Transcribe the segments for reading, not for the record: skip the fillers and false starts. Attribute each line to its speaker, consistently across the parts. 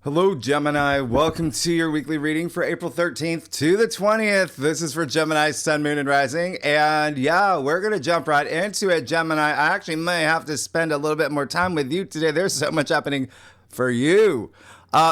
Speaker 1: Hello, Gemini. Welcome to your weekly reading for April 13th to the 20th. This is for Gemini, Sun, Moon, and Rising. And yeah, we're going to jump right into it, Gemini. I actually may have to spend a little bit more time with you today. There's so much happening for you.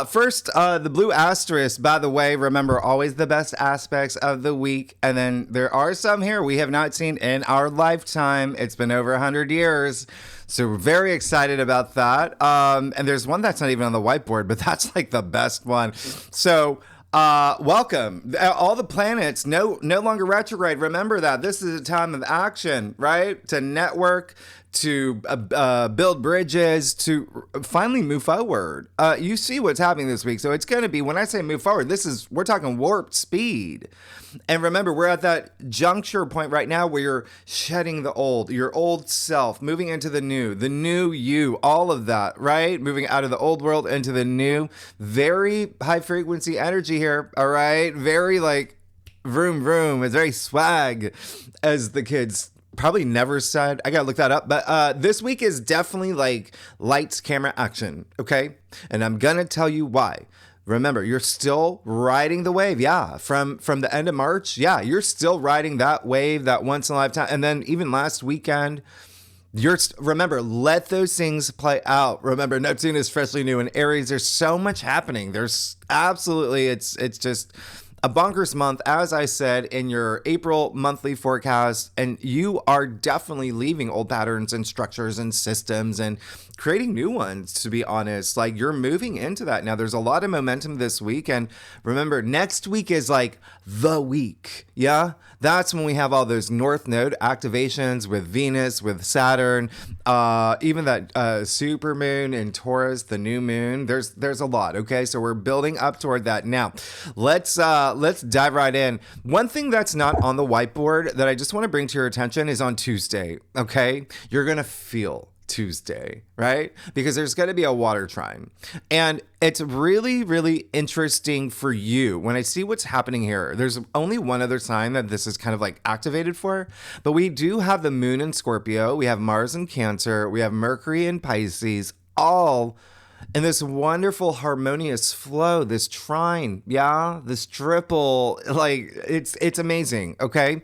Speaker 1: First, the blue asterisk, by the way, remember, always the best aspects of the week. And then there are some here we have not seen in our lifetime. It's been over 100 years. So we're very excited about that. And there's one that's not even on the whiteboard, but that's like the best one. So welcome. All the planets no longer retrograde. Remember that. This is a time of action, right? To network, to build bridges, to finally move forward. You see what's happening this week. So it's going to be, when I say move forward, we're talking warp speed. And remember, we're at that juncture point right now where you're shedding your old self, moving into the new you, all of that, right? Moving out of the old world into the new. Very high frequency energy here, all right? Very like vroom vroom. It's very swag, as the kids probably never said. I gotta look that up. But this week is definitely like lights, camera, action, okay? And I'm gonna tell you why. Remember, you're still riding the wave. Yeah, from the end of March. Yeah, you're still riding that wave, that once in a lifetime. And then even last weekend, remember, let those things play out. Remember, Neptune is freshly new in Aries. There's so much happening. There's absolutely, it's just a bonkers month, as I said, in your April monthly forecast, and you are definitely leaving old patterns and structures and systems and creating new ones, to be honest. Like, you're moving into that now. There's a lot of momentum this week, and remember, next week is like the week, yeah? That's when we have all those North Node activations with Venus, with Saturn, even that super moon in Taurus, the new moon. There's a lot, okay? So we're building up toward that. Now, let's dive right in. One thing that's not on the whiteboard that I just want to bring to your attention is on Tuesday, okay? You're going to feel Tuesday, right? Because there's going to be a water trine. And it's really, really interesting for you. When I see what's happening here, there's only one other sign that this is kind of like activated for. But we do have the moon in Scorpio. We have Mars in Cancer. We have Mercury in Pisces, all in this wonderful harmonious flow, this trine, yeah, this triple, like it's amazing, okay?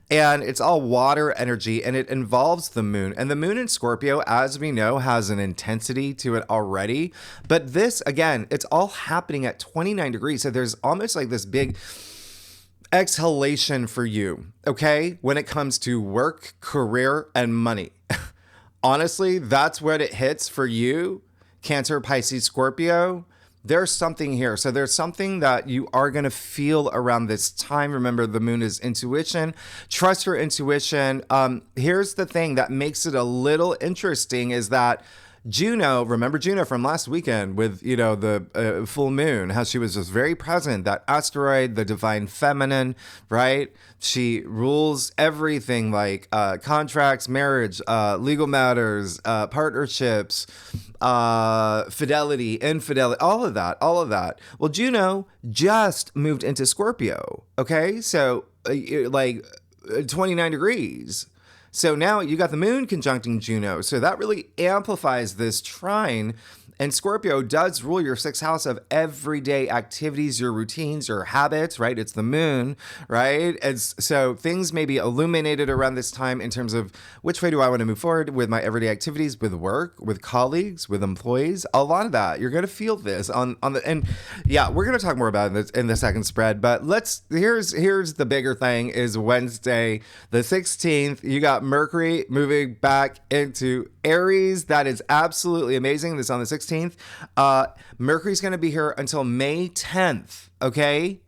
Speaker 1: And it's all water energy, and it involves the moon. And the moon in Scorpio, as we know, has an intensity to it already. But this, again, it's all happening at 29 degrees. So there's almost like this big exhalation for you, okay? When it comes to work, career, and money. Honestly, that's what it hits for you. Cancer, Pisces, Scorpio, there's something here. So there's something that you are going to feel around this time. Remember, the moon is intuition. Trust your intuition. Here's the thing that makes it a little interesting is that Juno, remember Juno from last weekend with, the full moon, how she was just very present, that asteroid, the divine feminine, right? She rules everything like contracts, marriage, legal matters, partnerships, fidelity, infidelity, all of that. Well, Juno just moved into Scorpio, okay? So like 29 degrees. So now you got the moon conjuncting Juno. So that really amplifies this trine. And Scorpio does rule your sixth house of everyday activities, your routines, your habits, right? It's the moon, right? And so things may be illuminated around this time in terms of which way do I want to move forward with my everyday activities, with work, with colleagues, with employees. A lot of that. You're going to feel this on the, and yeah, we're going to talk more about it in the second spread, but here's the bigger thing is Wednesday, the 16th, you got Mercury moving back into Aries. That is absolutely amazing. This on the 16th. Mercury's going to be here until May 10th. Okay.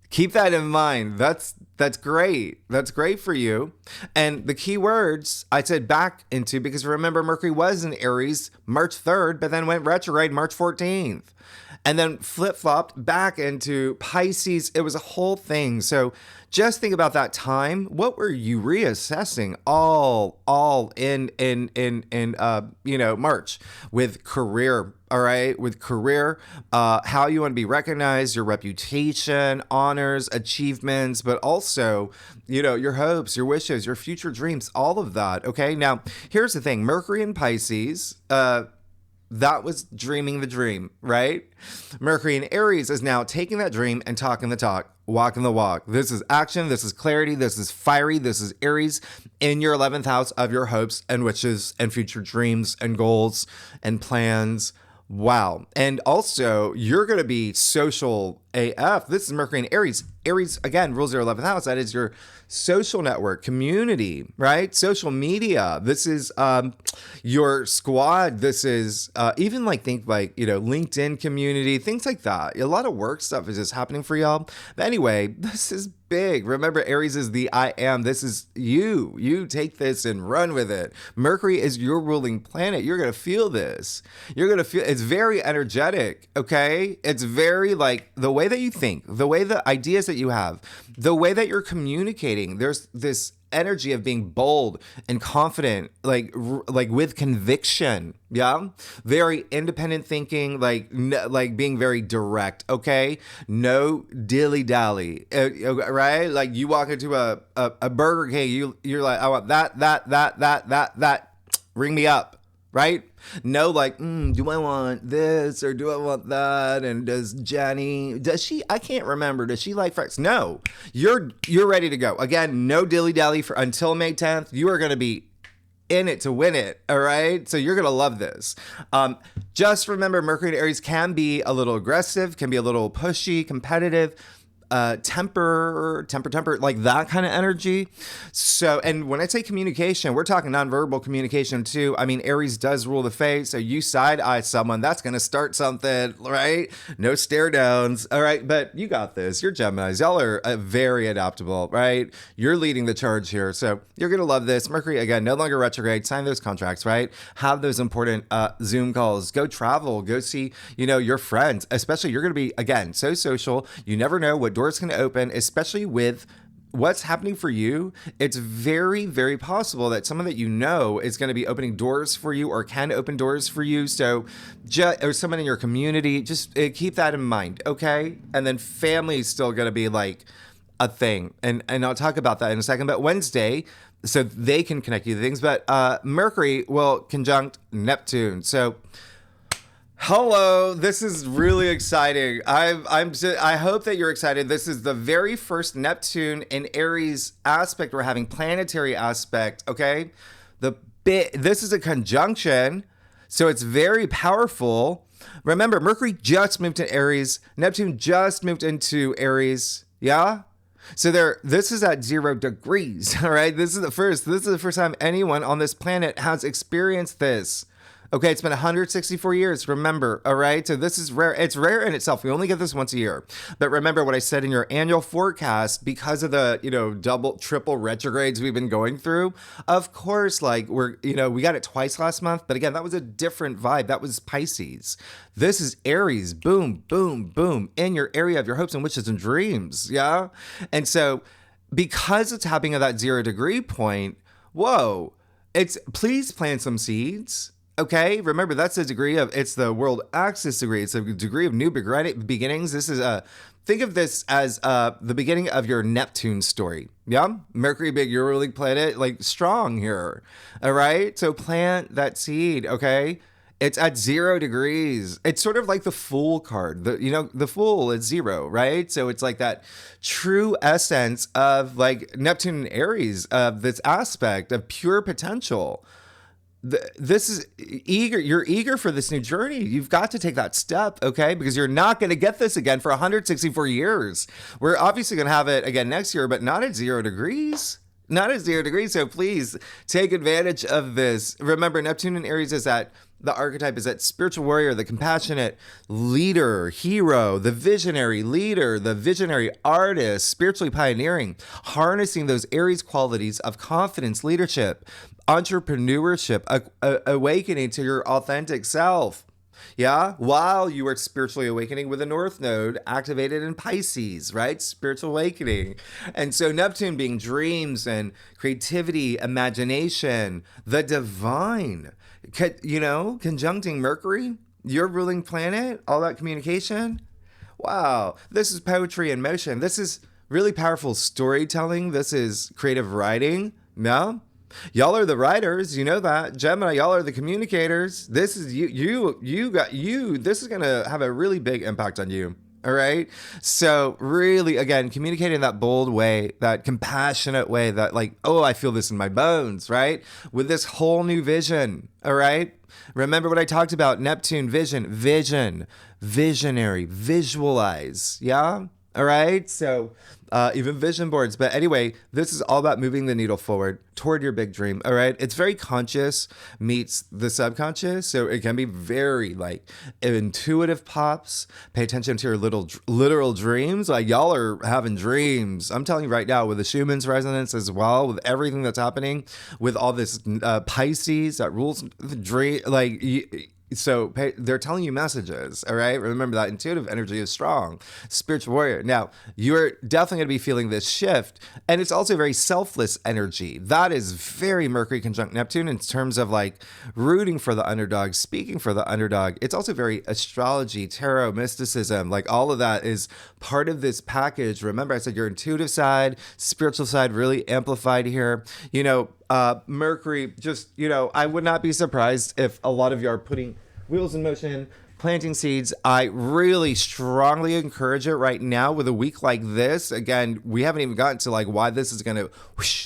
Speaker 1: Keep that in mind. That's great. That's great for you. And the key words I said back into, because remember, Mercury was in Aries March 3rd, but then went retrograde March 14th. And then flip-flopped back into Pisces. It was a whole thing. So just think about that time. What were you reassessing all in March with career, all right? With career, how you want to be recognized, your reputation, honors, achievements, but also, your hopes, your wishes, your future dreams, all of that, okay? Now, here's the thing. Mercury in Pisces, That was dreaming the dream, right? Mercury in Aries is now taking that dream and talking the talk, walking the walk. This is action. This is clarity. This is fiery. This is Aries in your 11th house of your hopes and wishes and future dreams and goals and plans. Wow. And also, you're going to be social AF. This is Mercury in Aries. Aries, again, rules your 11th house. That is your social network, community, right? Social media. This is your squad. This is even think LinkedIn community, things like that. A lot of work stuff is just happening for y'all. But anyway, this is big. Remember, Aries is the I am. This is you. You take this and run with it. Mercury is your ruling planet. You're going to feel this. You're going to feel it's very energetic, okay? It's very the way that you think, the way the ideas that you have, the way that you're communicating. There's this energy of being bold and confident, like with conviction. Yeah. Very independent thinking, like being very direct. Okay. No dilly dally. Right. Like you walk into a Burger King, you're like, I want that. Ring me up. Right? No, do I want this or do I want that? And does she, I can't remember. Does she like fries? No, you're ready to go. Again, no dilly dally for until May 10th. You are going to be in it to win it. All right. So you're going to love this. Just remember, Mercury in Aries can be a little aggressive, can be a little pushy, competitive. Temper, like that kind of energy. So, and when I say communication, we're talking nonverbal communication too. I mean, Aries does rule the face. So you side eye someone, that's going to start something, right? No stare downs. All right. But you got this. You're Geminis. Y'all are very adaptable, right? You're leading the charge here. So you're going to love this. Mercury, again, no longer retrograde. Sign those contracts, right? Have those important Zoom calls. Go travel. Go see, your friends. Especially, you're going to be, again, so social. You never know what doors can open, especially with what's happening for you. It's very, very possible that someone that is going to be opening doors for you or can open doors for you. So, or someone in your community, just keep that in mind, okay? And then family is still going to be like a thing. And I'll talk about that in a second. But Wednesday, so they can connect you to things. But Mercury will conjunct Neptune. So, hello, this is really exciting. I hope that you're excited. This is the very first Neptune in Aries aspect. We're having planetary aspect, okay? This is a conjunction, so it's very powerful. Remember, Mercury just moved to Aries. Neptune just moved into Aries, yeah? So this is at 0 degrees, all right? This is the first time anyone on this planet has experienced this. Okay, it's been 164 years, remember, all right? So this is rare. It's rare in itself. We only get this once a year. But remember what I said in your annual forecast, because of the, double, triple retrogrades we've been going through. Of course, we got it twice last month. But again, that was a different vibe. That was Pisces. This is Aries. Boom, boom, boom. In your area of your hopes and wishes and dreams, yeah? And so because it's happening at that 0 degree point, whoa, please plant some seeds. Okay, remember it's the world axis degree. It's a degree of new beginnings. This is think of this as the beginning of your Neptune story. Yeah, Mercury, big, your ruling planet, strong here. All right, so plant that seed. Okay, it's at 0 degrees. It's sort of like the Fool card. The Fool is 0, right? So it's like that true essence of Neptune and Aries, of this aspect of pure potential. This is eager. You're eager for this new journey. You've got to take that step, okay? Because you're not going to get this again for 164 years. We're obviously going to have it again next year, but not at 0 degrees. Not at 0 degrees. So please take advantage of this. Remember, Neptune and Aries the archetype is that spiritual warrior, the compassionate leader, hero, the visionary leader, the visionary artist, spiritually pioneering, harnessing those Aries qualities of confidence, leadership, entrepreneurship, awakening to your authentic self. Yeah, while you are spiritually awakening with the North Node activated in Pisces, right? Spiritual awakening. And so Neptune being dreams and creativity, imagination, the divine, conjuncting Mercury, your ruling planet, all that communication. Wow, this is poetry in motion. This is really powerful storytelling. This is creative writing. Yeah. Y'all are the writers, you know that. Gemini, y'all are the communicators. This is you. This is gonna have a really big impact on you. All right. So really, again, communicating in that bold way, that compassionate way, that like, oh, I feel this in my bones, right? With this whole new vision. All right. Remember what I talked about? Neptune, vision, visionary, visualize. Yeah. All right. So even vision boards. But anyway, this is all about moving the needle forward toward your big dream. All right. It's very conscious meets the subconscious. So it can be very like intuitive pops. Pay attention to your literal dreams. Like y'all are having dreams. I'm telling you right now, with the Schumann's resonance as well, with everything that's happening, with all this Pisces that rules the dream, like so they're telling you messages, all right? Remember that intuitive energy is strong. Spiritual warrior. Now, you're definitely going to be feeling this shift, and it's also very selfless energy. That is very Mercury conjunct Neptune in terms of like rooting for the underdog, speaking for the underdog. It's also very astrology, tarot, mysticism. Like all of that is part of this package. Remember, I said your intuitive side, spiritual side really amplified here. Mercury, just, I would not be surprised if a lot of you are putting wheels in motion, planting seeds. I really strongly encourage it right now with a week like this. Again, we haven't even gotten to like why this is going to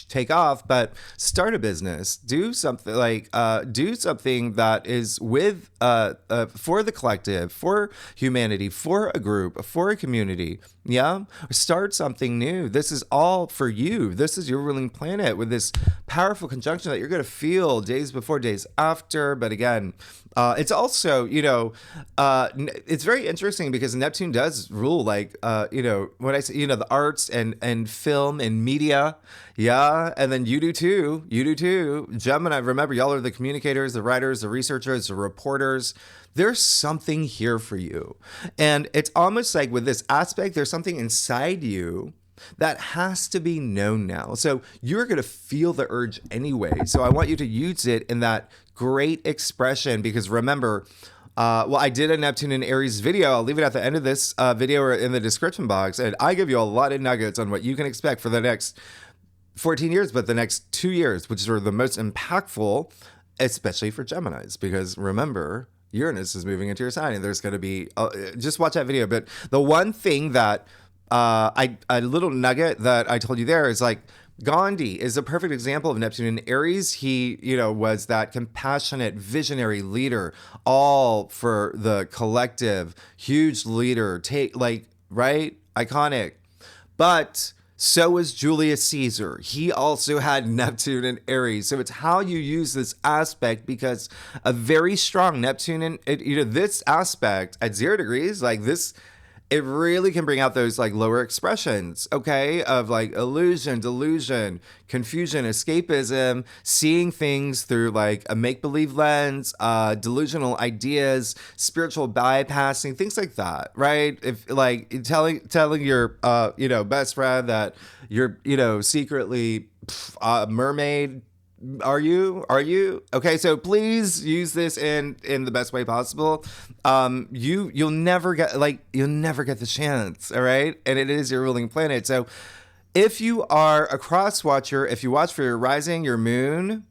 Speaker 1: take off, but start a business, do something like, do something that is with, for the collective, for humanity, for a group, for a community. Yeah. Start something new. This is all for you. This is your ruling planet with this powerful conjunction that you're going to feel days before, days after. But again, it's also, it's very interesting because Neptune does rule like, when I say, the arts and film and media. Yeah. And then you do too. Gemini, remember, y'all are the communicators, the writers, the researchers, the reporters. There's something here for you. And it's almost like with this aspect, there's something inside you that has to be known now. So you're going to feel the urge anyway. So I want you to use it in that great expression, because remember, I did a Neptune and Aries video. I'll leave it at the end of this video or in the description box. And I give you a lot of nuggets on what you can expect for the next 14 years, but the next 2 years, which are the most impactful, especially for Geminis, because remember, Uranus is moving into your sign, and there's going to be, just watch that video. But the one thing that, a little nugget that I told you there is like, Gandhi is a perfect example of Neptune in Aries. He, was that compassionate, visionary leader, all for the collective, huge leader, right? Iconic. But so was Julius Caesar. He also had Neptune and Aries. So it's how you use this aspect, because a very strong Neptune and this aspect at 0 degrees, like this, it really can bring out those like lower expressions, okay, of like illusion, delusion, confusion, escapism, seeing things through like a make-believe lens, delusional ideas, spiritual bypassing, things like that, right? If like telling your best friend that you're secretly a mermaid. Are you okay? So please use this in the best way possible. You'll never get the chance, all right? And it is your ruling planet. So if you are a cross watcher, if you watch for your rising, your moon,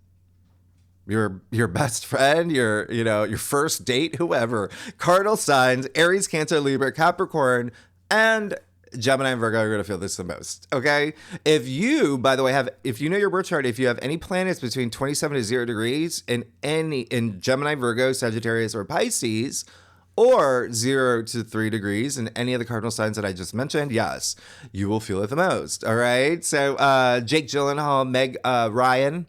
Speaker 1: your best friend, your first date, whoever, cardinal signs, Aries, Cancer, Libra, Capricorn, and Gemini and Virgo are going to feel this the most, okay? If you, by the way, if you know your birth chart, if you have any planets between 27 to 0 degrees in Gemini, Virgo, Sagittarius, or Pisces, or 0 to 3 degrees in any of the cardinal signs that I just mentioned, yes, you will feel it the most, all right? So Jake Gyllenhaal, Meg Ryan,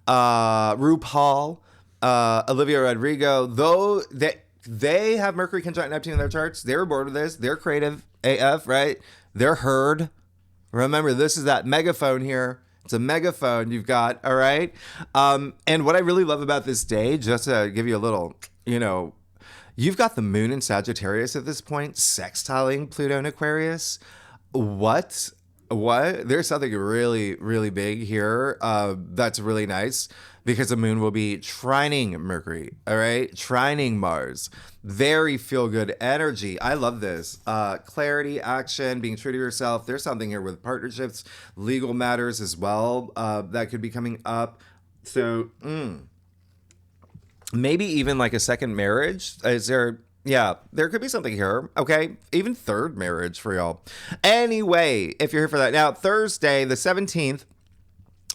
Speaker 1: RuPaul, Olivia Rodrigo, though they have Mercury conjunct Neptune in their charts, they're bored with this, they're creative AF, right? They're heard. Remember, this is that megaphone here. It's a megaphone you've got, all right? And what I really love about this day, just to give you a little, you've got the moon in Sagittarius at this point, sextiling Pluto in Aquarius. What? There's something really, really big here that's really nice, because the moon will be trining Mercury, all right? Trining Mars. Very feel-good energy. I love this. Clarity, action, being true to yourself. There's something here with partnerships, legal matters as well that could be coming up. So, maybe even like a second marriage. Is there? Yeah, there could be something here. Okay, even third marriage for y'all. Anyway, if you're here for that. Now, Thursday, the 17th,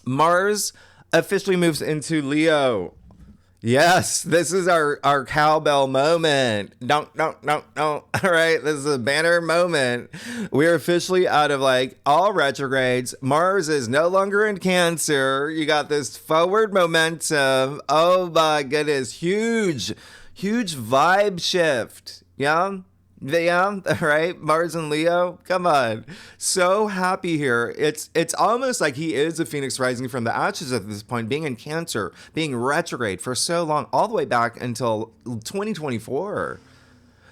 Speaker 1: Mars officially moves into Leo. Yes, this is our cowbell moment. Don't. All right, this is a banner moment. We're officially out of like all retrogrades. Mars is no longer in Cancer. You got this forward momentum. Oh my goodness, huge vibe shift. Yeah. Yeah, right. Mars and Leo, come on. So happy here. It's almost like he is a phoenix rising from the ashes at this point, being in Cancer, being retrograde for so long, all the way back until 2024.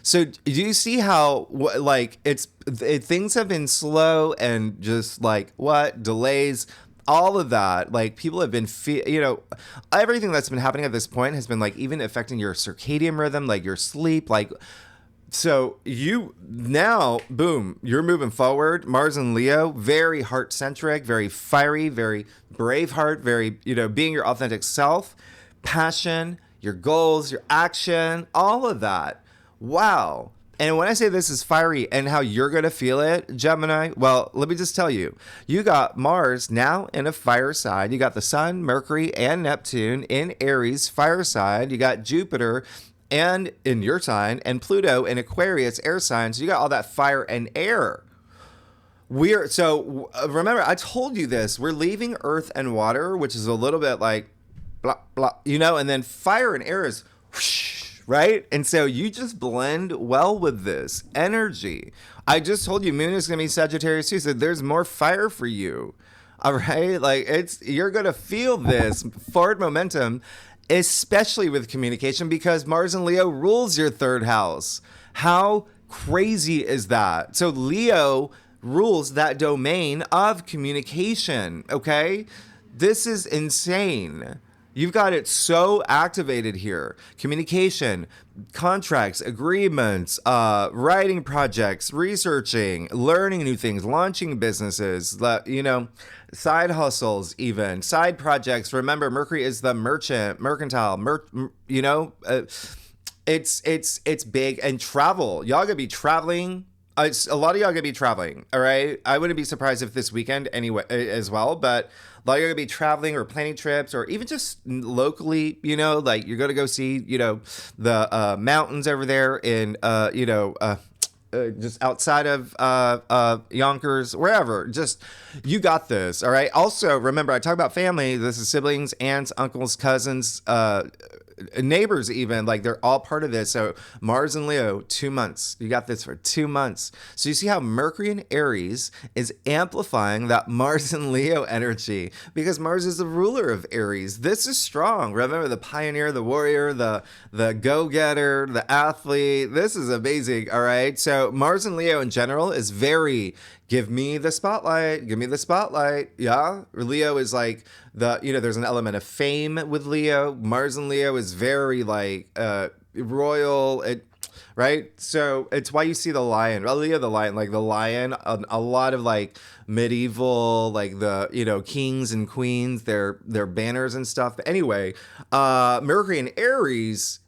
Speaker 1: So do you see how like things have been slow and just like delays, all of that, like people have been everything that's been happening at this point has been like even affecting your circadian rhythm, like your sleep, like. So you now, boom, you're moving forward. Mars and Leo, very heart-centric, very fiery, very brave heart, very, being your authentic self, passion, your goals, your action, all of that. Wow. And when I say this is fiery and how you're going to feel it, Gemini, well, let me just tell you, you got Mars now in a fire sign. You got the Sun, Mercury, and Neptune in Aries, fire sign. You got Jupiter and in your sign, and Pluto in Aquarius, air sign. So you got all that fire and air. Remember, I told you this. We're leaving earth and water, which is a little bit like blah, blah, and then fire and air is whoosh, right? And so you just blend well with this energy. I just told you Moon is going to be Sagittarius too, so there's more fire for you. All right? Like you're going to feel this forward momentum, especially with communication, because Mars and Leo rules your third house. How crazy is that? So Leo rules that domain of communication, okay? This is insane. You've got it so activated here. Communication, contracts, agreements, writing projects, researching, learning new things, launching businesses, side hustles, even side projects. Remember, Mercury is the mercantile, it's big. And travel. Y'all gonna be traveling. A lot of y'all gonna be traveling. All right. I wouldn't be surprised if this weekend anyway as well, but a lot of you are going to be traveling or planning trips or even just locally, like you're going to go see, the mountains over there in, just outside of Yonkers, wherever. Just, you got this, all right? Also, remember, I talk about family. This is siblings, aunts, uncles, cousins, neighbors even, like they're all part of this. So Mars and Leo, 2 months. You got this for 2 months. So you see how Mercury in Aries is amplifying that Mars and Leo energy because Mars is the ruler of Aries. This is strong. Remember the pioneer, the warrior, the go-getter, the athlete. This is amazing. All right. So Mars and Leo in general is very give me the spotlight. Give me the spotlight. Yeah. Leo is like there's an element of fame with Leo. Mars and Leo is very like royal. Right. So it's why you see the lion. Leo, the lion, like the lion, a lot of like medieval, like the, kings and queens, their banners and stuff. But anyway, Mercury and Aries.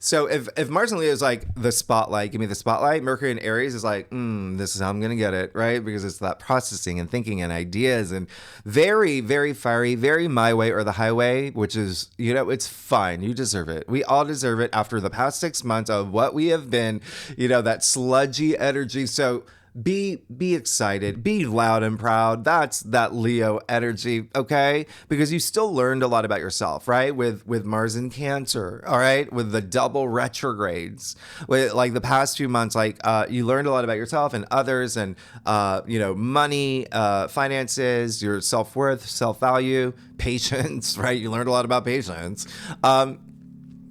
Speaker 1: So if Mars and Leo is like the spotlight, give me the spotlight, Mercury and Aries is like, this is how I'm going to get it, right? Because it's that processing and thinking and ideas and very, very fiery, very my way or the highway, which is, it's fine. You deserve it. We all deserve it after the past 6 months of what we have been, that sludgy energy. So be excited, be loud and proud. That's that Leo energy, okay? Because you still learned a lot about yourself, right? With Mars in Cancer, all right? With the double retrogrades, with like the past few months, like you learned a lot about yourself and others, and money, finances, your self-worth, self-value, patience, right? You learned a lot about patience.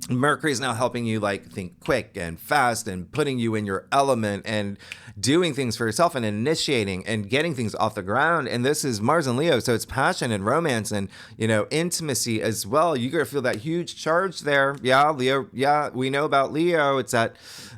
Speaker 1: Mercury is now helping you like think quick and fast and putting you in your element and doing things for yourself and initiating and getting things off the ground. And this is Mars and Leo, so it's passion and romance and, you know, intimacy as well. You're gonna feel that huge charge there. Yeah, Leo. Yeah, we know about Leo. It's that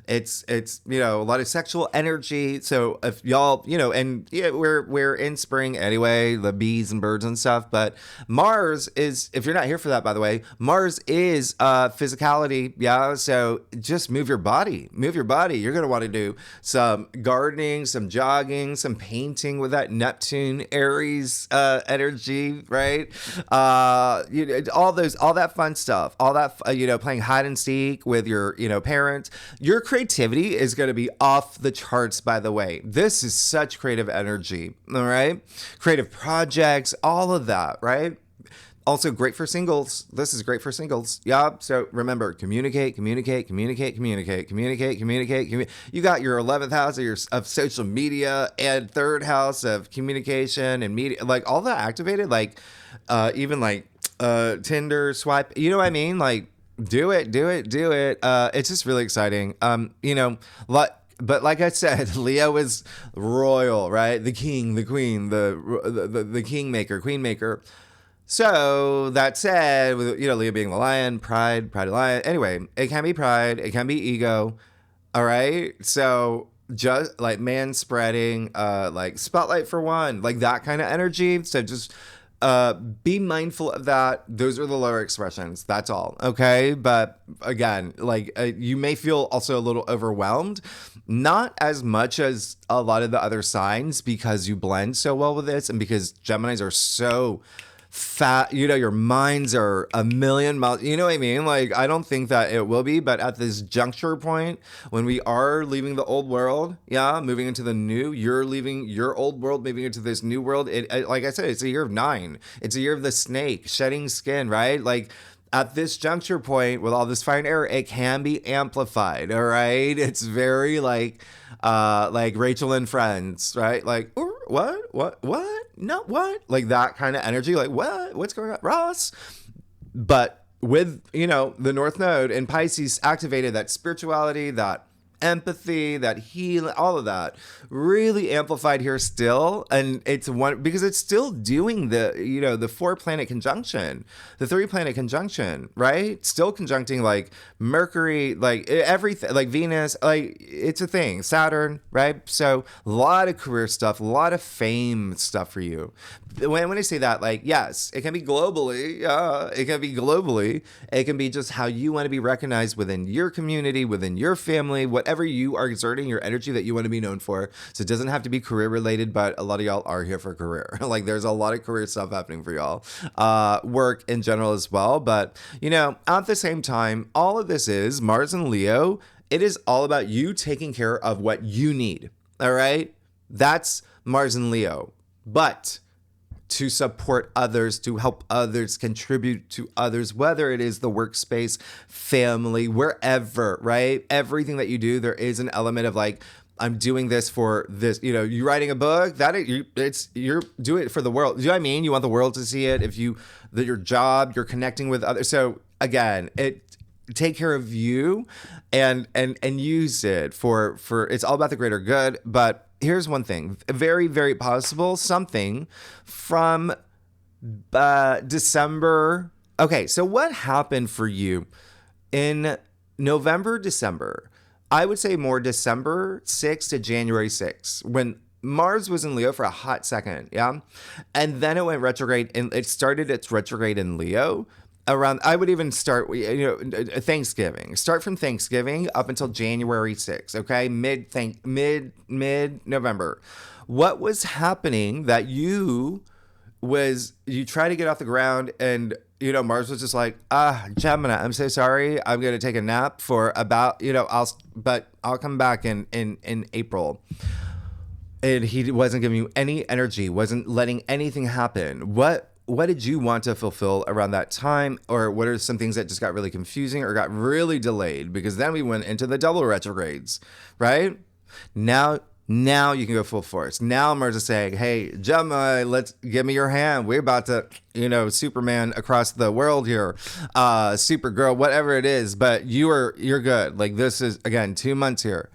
Speaker 1: it's you know, a lot of sexual energy. So if y'all, you know, and yeah, we're in spring anyway, the bees and birds and stuff. But Mars is, if you're not here for that, by the way, Mars is physicality. Yeah, so just move your body. Move your body. You're gonna want to do some gardening, some jogging, some painting with that Neptune Aries energy, right? You know, all that fun stuff, all that you know, playing hide and seek with your, you know, parents. Your creativity is going to be off the charts, by the way. This is such creative energy, all right? Creative projects, all of that, right? Also great for singles. This is great for singles. Yeah. So remember, communicate. You got your 11th house of social media and 3rd house of communication and media, like all that activated, like even like Tinder, swipe. You know what I mean? Like do it. It's just really exciting. You know, but like I said, Leo is royal, right? The king, the queen, the kingmaker, queenmaker. So that said, with, you know, Leo being the lion, pride of lion. Anyway, it can be pride, it can be ego. All right. So just like man spreading, like spotlight for one, like that kind of energy. So just be mindful of that. Those are the lower expressions. That's all. Okay. But again, like you may feel also a little overwhelmed, not as much as a lot of the other signs because you blend so well with this and because Geminis are so fat, you know, your minds are a million miles, you know what I mean? Like, I don't think that it will be, but at this juncture point, when we are leaving the old world, yeah, moving into the new, you're leaving your old world, moving into this new world. Like I said, it's a year of 9. It's a year of the snake, shedding skin, right? Like, at this juncture point with all this fire and air, it can be amplified, all right? It's very like Rachel and Friends, right? Like, what? No, what? Like that kind of energy, like, what's going on, Ross? But with, you know, the North Node in Pisces activated, that spirituality, that empathy, that healing, all of that really amplified here still. And it's one because it's still doing the, you know, the 4-planet conjunction, the 3-planet conjunction, right? Still conjuncting like Mercury, like everything, like Venus, like it's a thing, Saturn, right? So a lot of career stuff, a lot of fame stuff for you. When I say that, like, yes, it can be globally. It can be globally. It can be just how you want to be recognized within your community, within your family, whatever you are exerting your energy that you want to be known for. So it doesn't have to be career related, but a lot of y'all are here for career. Like there's a lot of career stuff happening for y'all. Work in general as well. But, you know, at the same time, all of this is Mars and Leo. It is all about you taking care of what you need. All right. That's Mars and Leo. But to support others, to help others, contribute to others, whether it is the workspace, family, wherever, right? Everything that you do, there is an element of like, I'm doing this for this, you know, you writing a book, you're doing it for the world. Do you know what I mean? You want the world to see it. If your job, you're connecting with others. So again, take care of you and use it for it's all about the greater good. But here's one thing, very, very possible, something from December. Okay, so what happened for you in November, December? I would say more December 6th to January 6th, when Mars was in Leo for a hot second, yeah? And then it went retrograde, and it started its retrograde in Leo around, I would even start, you know, Thanksgiving. Start from Thanksgiving up until January 6th, okay? Mid-November. What was happening that you try to get off the ground and, you know, Mars was just like, Gemini, I'm so sorry. I'm going to take a nap for about, you know, I'll come back in April. And he wasn't giving you any energy, wasn't letting anything happen. What did you want to fulfill around that time? Or what are some things that just got really confusing or got really delayed? Because then we went into the double retrogrades, right? Now you can go full force. Now Mars is saying, hey, Gemini, give me your hand. We're about to Superman across the world here, Supergirl, whatever it is, but you're good. Like, this is, again, 2 months here,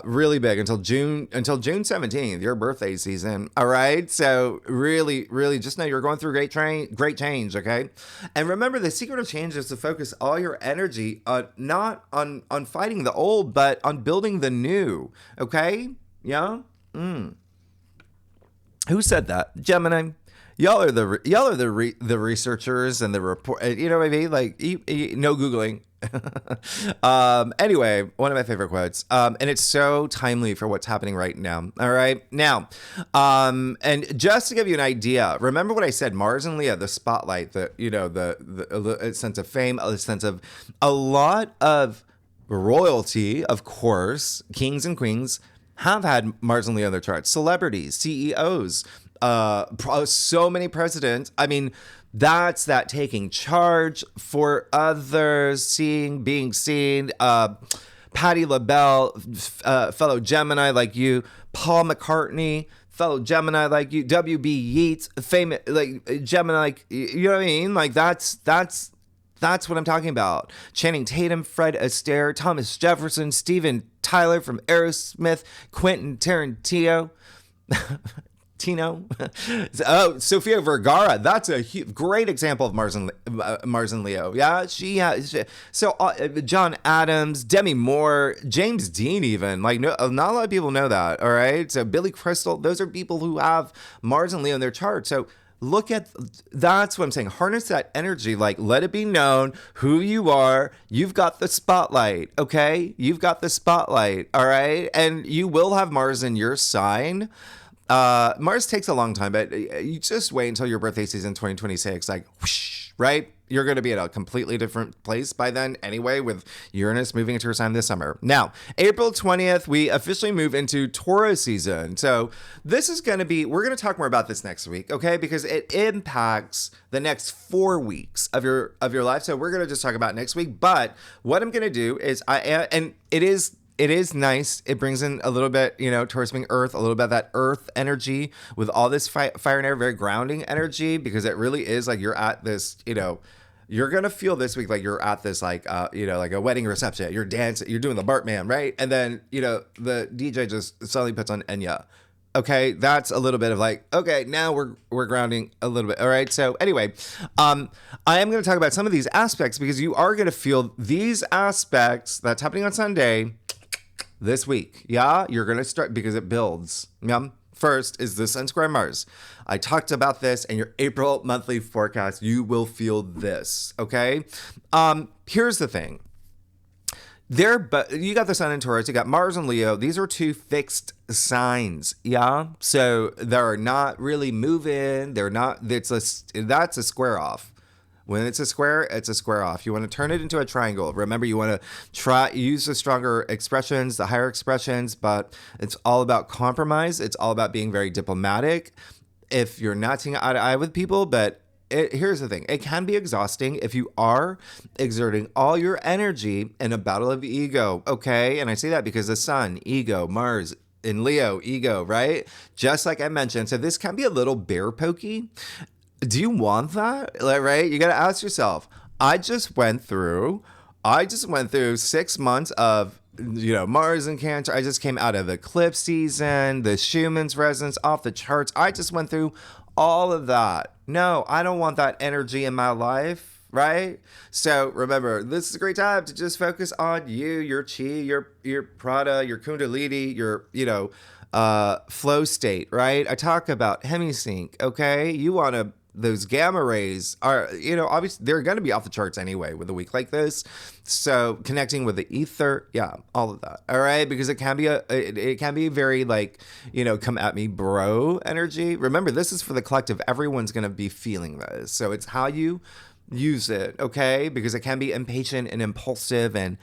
Speaker 1: really big until June 17th, your birthday season. All right. So really, really just know you're going through great change. Okay. And remember, the secret of change is to focus all your energy on, not on fighting the old, but on building the new. Okay. Yeah. Who said that? Gemini. Y'all are the researchers and the report. You know what I mean? Like, no Googling. Anyway, one of my favorite quotes. And it's so timely for what's happening right now. All right. Now, and just to give you an idea, remember what I said, Mars and Leo, the spotlight, the sense of fame, a sense of a lot of royalty, of course, kings and queens have had Mars and Leo in their charts, celebrities, CEOs, so many presidents. I mean, that's that taking charge for others, being seen. Patti LaBelle, fellow Gemini like you. Paul McCartney, fellow Gemini like you. W.B. Yeats, famous like Gemini, like, you know what I mean? Like, that's what I'm talking about. Channing Tatum, Fred Astaire, Thomas Jefferson, Steven Tyler from Aerosmith, Quentin Tarantino. Sofia Vergara. That's a great example of Mars and Leo. Yeah, John Adams, Demi Moore, James Dean, even, like, not a lot of people know that. All right, so Billy Crystal. Those are people who have Mars and Leo in their chart. So that's what I'm saying. Harness that energy. Like, let it be known who you are. You've got the spotlight. Okay, you've got the spotlight. All right, and you will have Mars in your sign. Mars takes a long time, but you just wait until your birthday season 2026, like, whoosh, right? You're going to be at a completely different place by then anyway, with Uranus moving into your sign this summer. Now, April 20th, we officially move into Taurus season. So this is going to be, we're going to talk more about this next week, okay? Because it impacts the next 4 weeks of your life. So we're going to just talk about next week. But what I'm going to do is, it is nice. It brings in a little bit, Taurus being earth, a little bit of that earth energy with all this fire and air, very grounding energy, because it really is like you're at this, you're going to feel this week like you're at this, like, like a wedding reception. You're dancing, you're doing the Bartman, right? And then, the DJ just suddenly puts on Enya. Okay, that's a little bit of like, okay, now we're grounding a little bit. All right. So anyway, I am going to talk about some of these aspects, because you are going to feel these aspects that's happening on Sunday this week. Yeah, you're going to start, because it builds. Yeah. First is the Sun square Mars. I talked about this in your April monthly forecast. You will feel this. Okay. Here's the thing. But you got the Sun in Taurus, you got Mars and Leo. These are two fixed signs. Yeah. So they're not really moving. That's a square off. When it's a square off. You want to turn it into a triangle. Remember, you want to use the stronger expressions, the higher expressions, but it's all about compromise. It's all about being very diplomatic. If you're not seeing eye to eye with people, but here's the thing. It can be exhausting if you are exerting all your energy in a battle of ego, okay? And I say that because the Sun, ego, Mars, in Leo, ego, right? Just like I mentioned. So this can be a little bear pokey. Do you want that? Like, right? You got to ask yourself. I just went through 6 months of, Mars and Cancer. I just came out of eclipse season, the Schumann's resonance off the charts. I just went through all of that. No, I don't want that energy in my life, right? So remember, this is a great time to just focus on you, your chi, your prana, your kundalini, your, flow state, right? I talk about hemisync, okay? You want to, those gamma rays are, obviously they're going to be off the charts anyway with a week like this. So connecting with the ether, yeah, all of that. All right. Because it can be very like, come at me, bro energy. Remember, this is for the collective. Everyone's going to be feeling this. So it's how you use it. Okay. Because it can be impatient and impulsive and,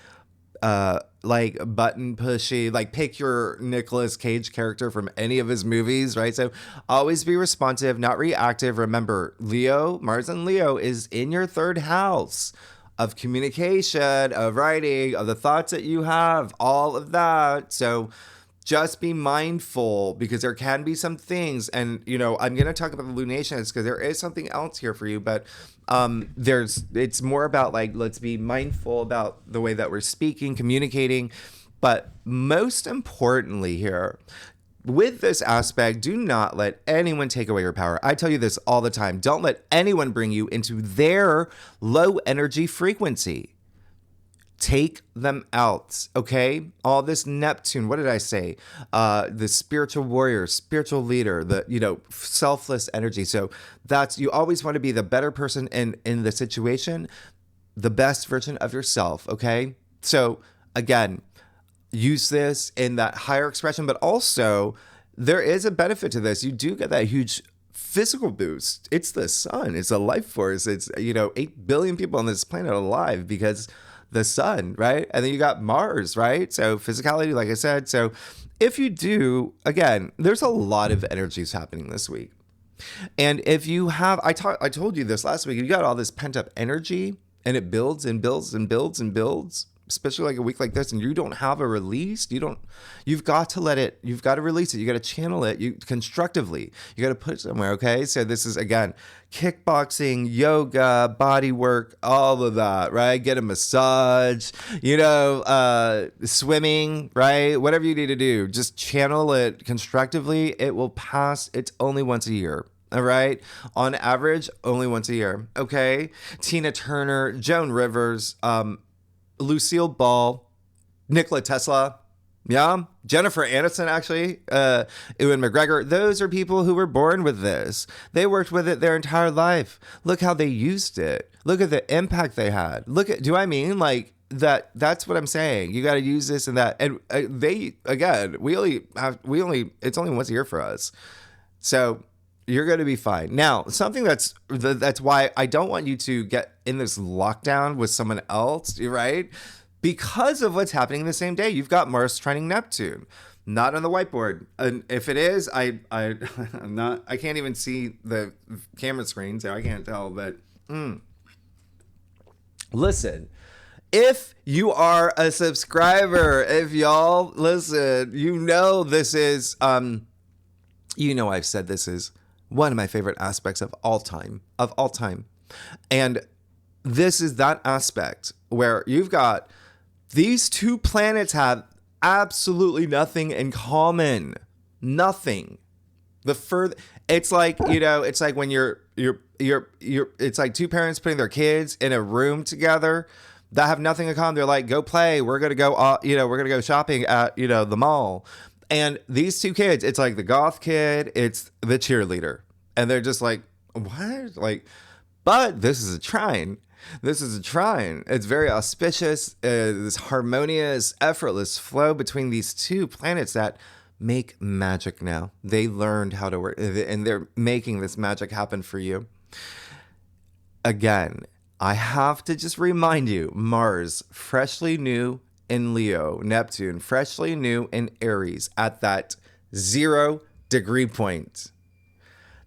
Speaker 1: like button pushy, like pick your Nicolas Cage character from any of his movies, right? So always be responsive, not reactive. Remember, Mars and Leo is in your third house of communication, of writing, of the thoughts that you have, all of that. So just be mindful, because there can be some things, and I'm going to talk about the lunations because there is something else here for you, but it's more about like, let's be mindful about the way that we're speaking, communicating, but most importantly here, with this aspect, do not let anyone take away your power. I tell you this all the time. Don't let anyone bring you into their low energy frequency. Take them out, okay? All this Neptune, what did I say? The spiritual warrior, spiritual leader, the, selfless energy. So you always want to be the better person in the situation, the best version of yourself, okay? So again, use this in that higher expression, but also there is a benefit to this. You do get that huge physical boost. It's the sun. It's a life force. It's, 8 billion people on this planet alive because the sun, right? And then you got Mars, right? So physicality, like I said. So if you do, again, there's a lot of energies happening this week. And if you have, I told you this last week, you got all this pent up energy and it builds and builds and builds and builds, especially like a week like this, and you don't have a release, you've got to release it. You got to channel it constructively. You got to put it somewhere. Okay. So this is, again, kickboxing, yoga, body work, all of that, right? Get a massage, swimming, right? Whatever you need to do, just channel it constructively. It will pass. It's only once a year. All right. On average, only once a year. Okay. Tina Turner, Joan Rivers, Lucille Ball, Nikola Tesla, Jennifer Aniston, actually, Ewan McGregor. Those are people who were born with this. They worked with it their entire life. Look how they used it. Look at the impact they had. That's what I'm saying. You got to use this and that. And it's only once a year for us. So you're going to be fine. Now, something that's why I don't want you to get in this lockdown with someone else, right? Because of what's happening the same day. You've got Mars trining Neptune, not on the whiteboard. And if it is, I'm not. I can't even see the camera screen, so I can't tell. But listen. If you are a subscriber, if y'all listen, this is I've said this is one of my favorite aspects of all time. And this is that aspect where you've got these two planets have absolutely nothing in common. Nothing. It's like, it's like when it's like two parents putting their kids in a room together that have nothing in common. They're like, go play. We're going to go, we're going to go shopping at, the mall. And these two kids, it's like the goth kid, it's the cheerleader. And they're just like, what? But this is a trine. It's very auspicious, this harmonious, effortless flow between these two planets that make magic now. They learned how to work, and they're making this magic happen for you. Again, I have to just remind you, Mars, freshly new in Leo, Neptune, freshly new in Aries at that 0 degree point.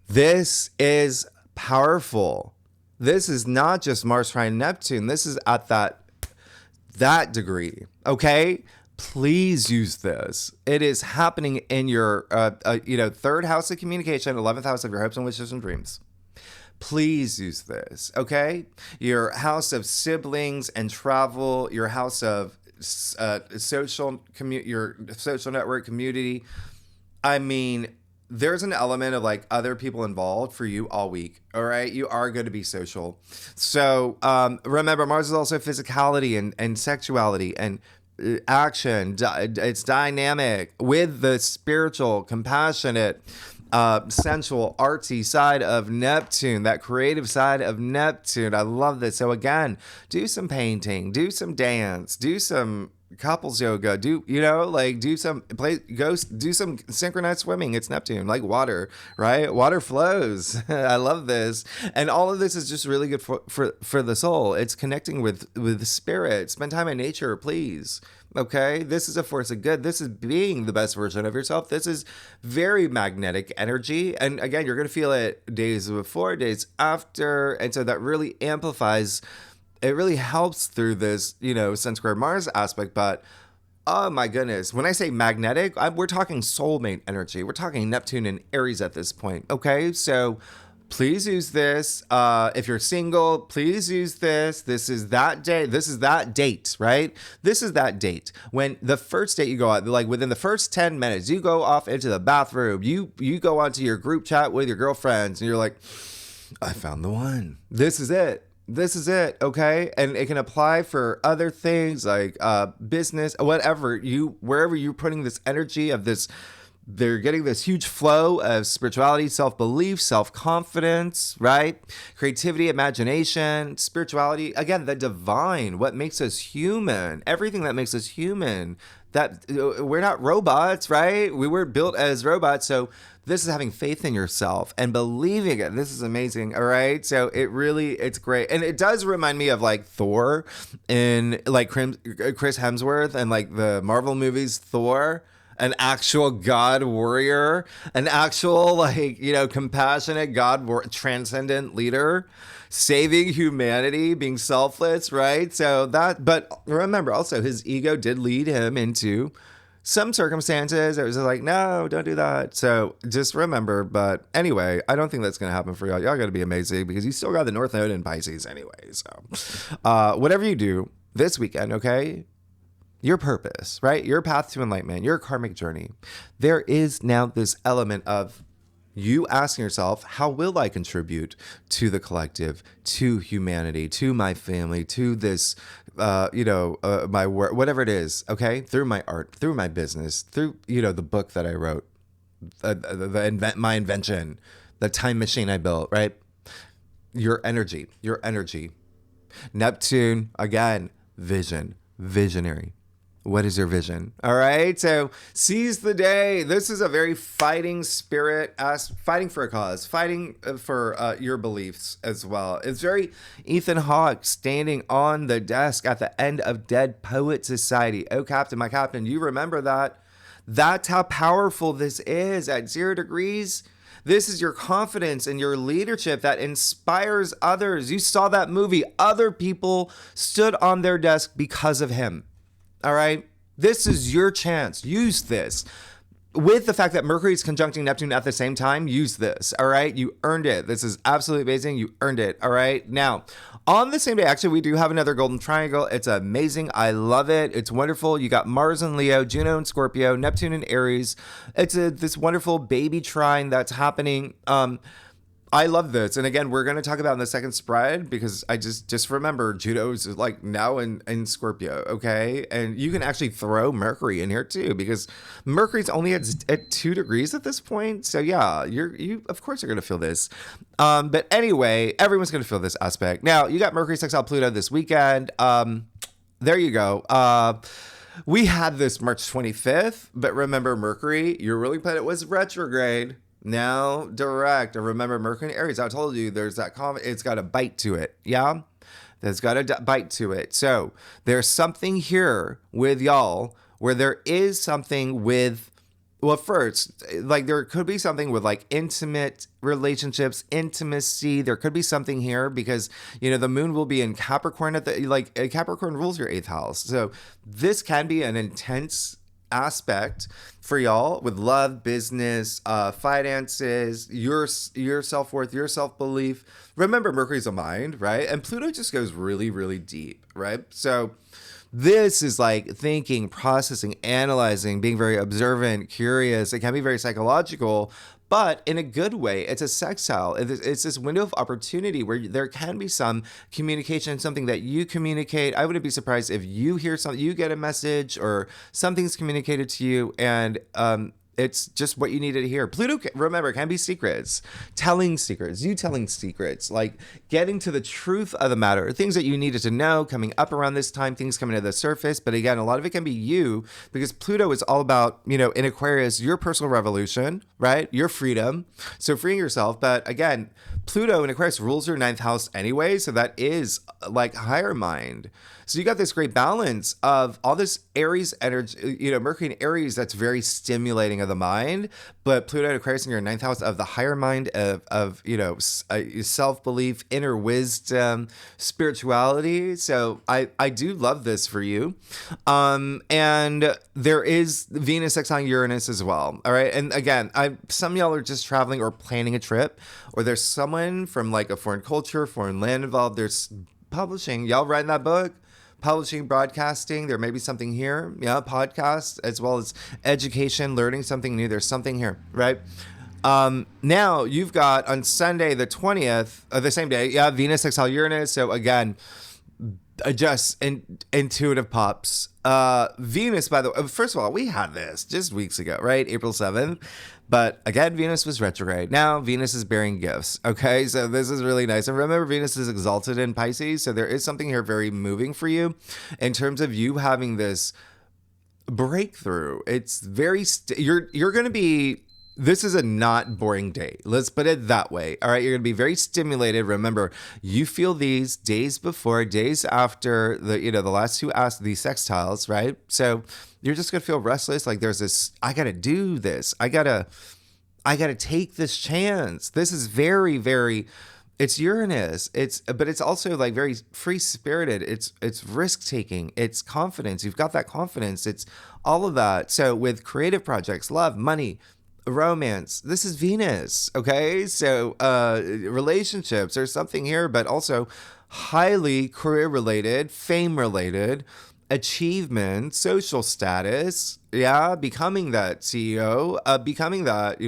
Speaker 1: This is powerful. This is not just Mars trine Neptune. This is at that degree. Okay? Please use this. It is happening in your, third house of communication, 11th house of your hopes and wishes and dreams. Please use this. Okay? Your house of siblings and travel, your house of your social network community. I mean, there's an element of like other people involved for you all week. All right. You are going to be social. So remember, Mars is also physicality and sexuality and action. It's dynamic with the spiritual, compassionate, sensual, artsy side of Neptune, that creative side of Neptune. I love this. So again, do some painting, do some dance, do some couples yoga, do some synchronized swimming. It's Neptune, like water, right? Water flows. I love this. And all of this is just really good for the soul. It's connecting with spirit. Spend time in nature, please. Okay, this is a force of good. This is being the best version of yourself. This is very magnetic energy. And again, you're going to feel it days before, days after. And so that really amplifies, it really helps through this, Sun square Mars aspect. But Oh my goodness. When I say magnetic, we're talking soulmate energy. We're talking Neptune and Aries at this point. Okay. So please use this. If you're single, please use this. This is that day. This is that date, right? This is that date. When the first date you go out, like within the first 10 minutes, you go off into the bathroom, you go onto your group chat with your girlfriends and you're like, I found the one. This is it. This is it, okay? And it can apply for other things like business, whatever wherever you're putting this energy of this, they're getting this huge flow of spirituality, self-belief, self-confidence, right? Creativity, imagination, spirituality. Again, the divine, what makes us human, everything that makes us human. That we're not robots, right? We weren't built as robots, so this is having faith in yourself and believing it. This is amazing. All right. So it's great. And it does remind me of like Thor in like Chris Hemsworth and like the Marvel movies, Thor, an actual God warrior, an actual like, compassionate transcendent leader, saving humanity, being selfless. Right. So but remember also his ego did lead him into some circumstances. It was just like, no, don't do that. So just remember. But anyway, I don't think that's going to happen for y'all. Y'all got to be amazing because you still got the North Node in Pisces anyway. So whatever you do this weekend, okay, your purpose, right? Your path to enlightenment, your karmic journey. There is now this element of you asking yourself, how will I contribute to the collective, to humanity, to my family, to this, my work, whatever it is, okay? Through my art, through my business, through, the book that I wrote, my invention, the time machine I built, right? Your energy. Neptune, again, visionary. What is your vision? All right. So seize the day. This is a very fighting spirit, fighting for a cause, fighting for your beliefs as well. It's very Ethan Hawke standing on the desk at the end of Dead Poet Society. Oh, Captain, my Captain, you remember that? That's how powerful this is at 0 degrees. This is your confidence and your leadership that inspires others. You saw that movie. Other people stood on their desk because of him. All right. This is your chance. Use this. With the fact that Mercury is conjuncting Neptune at the same time, use this. All right. You earned it. This is absolutely amazing. You earned it. All right. Now, on the same day, actually, we do have another golden triangle. It's amazing. I love it. It's wonderful. You got Mars and Leo, Juno and Scorpio, Neptune and Aries. It's this wonderful baby trine that's happening. I love this. And again, we're going to talk about in the second spread because I just remember Juno's like now in Scorpio. Okay. And you can actually throw Mercury in here too, because Mercury's only at 2 degrees at this point. So yeah, you of course you're going to feel this. But anyway, everyone's going to feel this aspect. Now you got Mercury sextile Pluto this weekend. There you go. We had this March 25th, but remember Mercury, your ruling planet was retrograde. Now direct. And remember Mercury and Aries, I told you there's that it's got a bite to it. Yeah. There's got a bite to it. So there's something here with y'all where there is something with, well, first, like there could be something with like intimate relationships, intimacy. There could be something here because, the moon will be in Capricorn Capricorn rules your 8th house. So this can be an intense aspect for y'all with love, business, finances, your self-worth, your self-belief. Remember, Mercury's a mind, right? And Pluto just goes really, really deep, right? So this is like thinking, processing, analyzing, being very observant, curious. It can be very psychological, but in a good way. It's a sextile. It's this window of opportunity where there can be some communication, something that you communicate. I wouldn't be surprised if you hear something, you get a message or something's communicated to you, and it's just what you needed to hear. Pluto, remember, can be secrets, telling secrets, you telling secrets, like getting to the truth of the matter, things that you needed to know coming up around this time, things coming to the surface. But again, a lot of it can be you, because Pluto is all about, in Aquarius, your personal revolution, right? Your freedom. So freeing yourself. But again, Pluto in Aquarius rules your 9th house anyway. So that is like higher mind. So you got this great balance of all this Aries energy, Mercury and Aries, that's very stimulating of the mind, but Pluto and Aquarius in your ninth house of the higher mind, of self-belief, inner wisdom, spirituality. So I do love this for you. And there is Venus sextile Uranus as well. All right. And again, some of y'all are just traveling or planning a trip, or there's someone from like a foreign culture, foreign land involved. There's publishing. Y'all writing that book? Publishing, broadcasting, there may be something here. Yeah, podcasts, as well as education, learning something new. There's something here, right? Now you've got on Sunday the 20th, the same day, Venus sextile Uranus. So again, just intuitive pops. Venus, by the way, first of all, we had this just weeks ago, right? April 7th. But again, Venus was retrograde. Now Venus is bearing gifts. Okay, so this is really nice. And remember, Venus is exalted in Pisces. So there is something here very moving for you in terms of you having this breakthrough. It's very, you're going to be, this is a not boring day. Let's put it that way. All right. You're going to be very stimulated. Remember, you feel these days before, days after the last two these sextiles, right? So you're just going to feel restless. Like there's this, I got to do this. I got to take this chance. This is very, very, it's Uranus. But it's also like very free spirited. It's risk taking. It's confidence. You've got that confidence. It's all of that. So with creative projects, love, money, romance, this is Venus. Okay. So, relationships, there's something here, but also highly career related, fame related, achievement, social status, becoming that CEO, becoming that,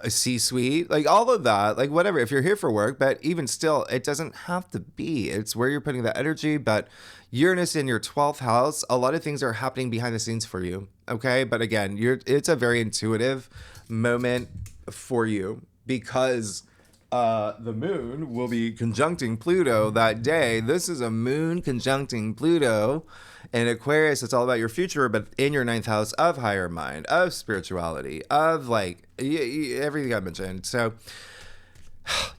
Speaker 1: a C-suite, like all of that, like whatever, if you're here for work, but even still, it doesn't have to be. It's where you're putting that energy. But Uranus in your 12th house, a lot of things are happening behind the scenes for you. Okay. But again, it's a very intuitive moment for you because the moon will be conjuncting Pluto that day. This is a moon conjuncting Pluto in Aquarius. It's all about your future, but in your ninth house of higher mind, of spirituality, of like everything I mentioned. So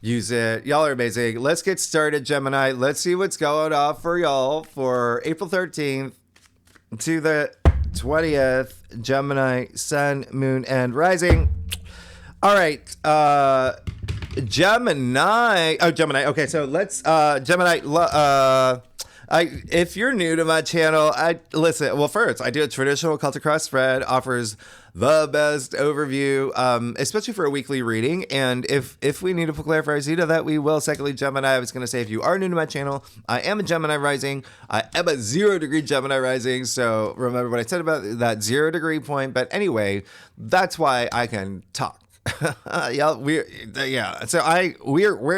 Speaker 1: use it. Y'all are amazing. Let's get started, Gemini. Let's see what's going on for y'all for April 13th to the 20th. Gemini, sun, moon, and rising. All right. Gemini. Oh, Gemini. Okay, so let's Gemini. If you're new to my channel, listen. Well, first, I do a traditional Celtic cross spread, offers the best overview, especially for a weekly reading. And if we need to clarify, you know that we will. Secondly, Gemini, I was going to say, if you are new to my channel, I am a Gemini rising. I am a 0 degree Gemini rising. So remember what I said about that 0 degree point. But anyway, that's why I can talk. So we're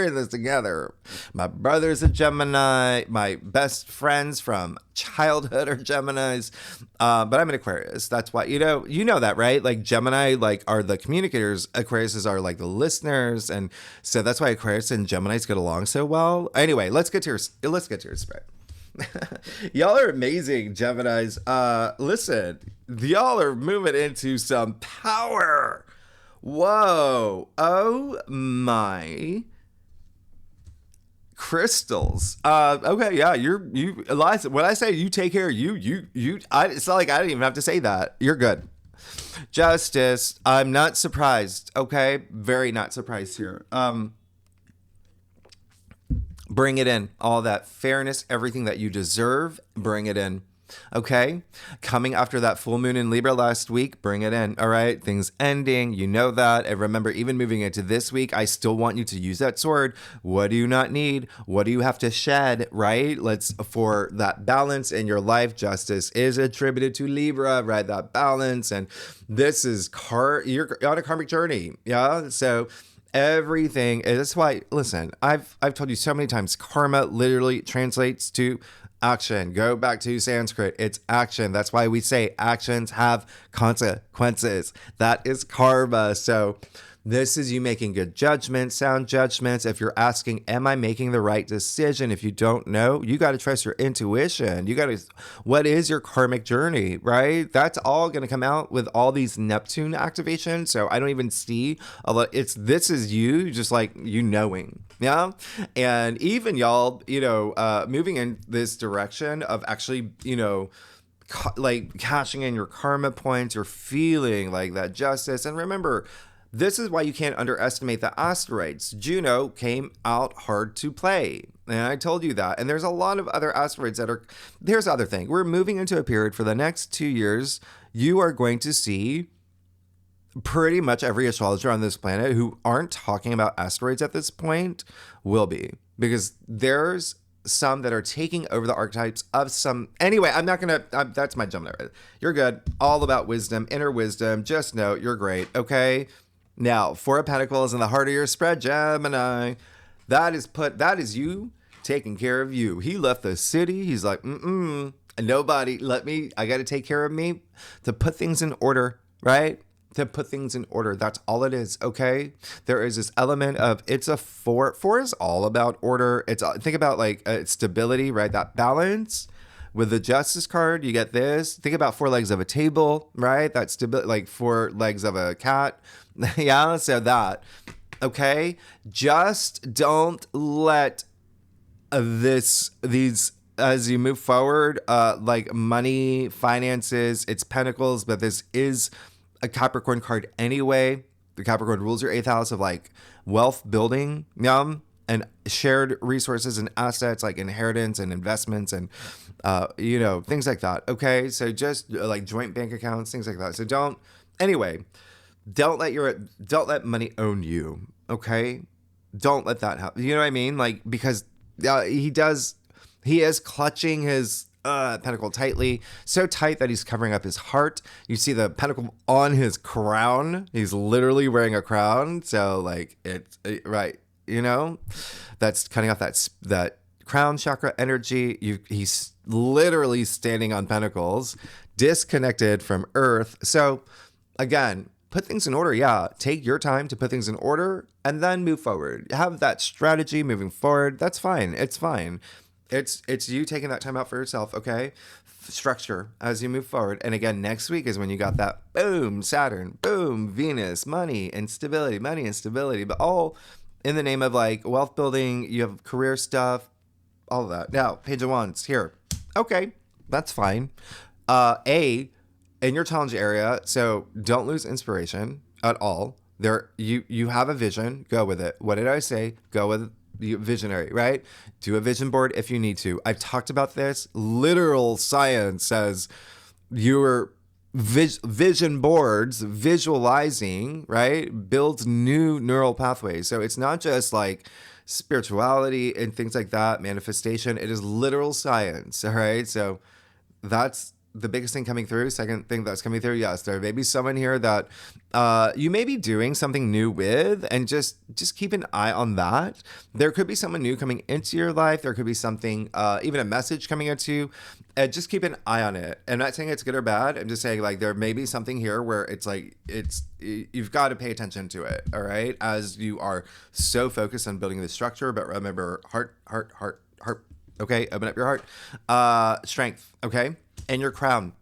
Speaker 1: in this together. My brother's a Gemini. My best friends from childhood are Geminis. But I'm an Aquarius. That's why, you know that, right? Like Gemini, like are the communicators. Aquariuses are like the listeners. And so that's why Aquarius and Geminis get along so well. Anyway, let's get to your spread. Y'all are amazing, Geminis. Listen, y'all are moving into some power. Whoa. Oh my crystals. Okay, yeah, you Eliza, when I say you take care of it's not like I didn't even have to say that. You're good. Justice. I'm not surprised. Okay. Very not surprised here. Bring it in. All that fairness, everything that you deserve, bring it in. Okay, coming after that full moon in Libra last week, bring it in. All right, things ending, you know that. And remember, even moving into this week, I still want you to use that sword. What do you not need? What do you have to shed? Right? For that balance in your life. Justice is attributed to Libra, right? That balance, and this is you're on a karmic journey. Yeah, so. Everything. That's why. Listen, I've told you so many times. Karma literally translates to action. Go back to Sanskrit. It's action. That's why we say actions have consequences. That is karma. So this is you making good judgments, sound judgments. If you're asking, am I making the right decision? If you don't know, you got to trust your intuition. What is your karmic journey, right? That's all going to come out with all these Neptune activations. So I don't even see a lot. This is you just like knowing. Yeah. And even y'all, moving in this direction of actually, like cashing in your karma points. You're feeling like that justice. And remember, this is why you can't underestimate the asteroids. Juno came out hard to play. And I told you that. And there's a lot of other asteroids that are... Here's the other thing. We're moving into a period for the next 2 years. You are going to see pretty much every astrologer on this planet who aren't talking about asteroids at this point will be. Because there's some that are taking over the archetypes of some... Anyway, I'm not going to... That's my Gemini. You're good. All about wisdom, inner wisdom. Just know you're great. Okay? Now, Four of Pentacles in the heart of your spread, Gemini. That is you taking care of you. He left the city. He's like, nobody I got to take care of me to put things in order, right? To put things in order. That's all it is, okay? There is this element of, it's a four. Four is all about order. Think about like stability, right? That balance. With the Justice card, you get this. Think about 4 legs of a table, right? That's stability, like 4 legs of a cat. Yeah, so that. Okay? Just don't let these, as you move forward, like money, finances, it's pentacles, but this is a Capricorn card anyway. The Capricorn rules your 8th house of like wealth building, and shared resources and assets like inheritance and investments and, things like that. Okay. So just like joint bank accounts, things like that. So don't let money own you. Okay. Don't let that happen. You know what I mean? Like, because he is clutching his pentacle tightly, so tight that he's covering up his heart. You see the pentacle on his crown. He's literally wearing a crown. So like right. That's cutting off that crown chakra energy. He's literally standing on pentacles, disconnected from earth. So again, put things in order. Yeah. Take your time to put things in order and then move forward. Have that strategy moving forward. That's fine. It's fine. It's you taking that time out for yourself. Okay. Structure as you move forward. And again, next week is when you got that boom, Saturn, boom, Venus, money and stability, but all in the name of like wealth building. You have career stuff, all of that. Now, Page of Wands here. Okay, that's fine. In your challenge area, so don't lose inspiration at all. You have a vision, go with it. What did I say? Go with the visionary, right? Do a vision board if you need to. I've talked about this. Literal science says your vision boards, visualizing, right, builds new neural pathways. So it's not just like spirituality and things like that, manifestation. It is literal science, all right? So that's the biggest thing coming through. Second thing that's coming through, yes, there may be someone here that you may be doing something new with, and just keep an eye on that. There could be someone new coming into your life. There could be something, even a message coming at you. Just keep an eye on it. I'm not saying it's good or bad. I'm just saying like there may be something here where it's like you've got to pay attention to it. All right, as you are so focused on building the structure. But remember, heart. Okay, open up your heart. Strength. Okay. And your crown,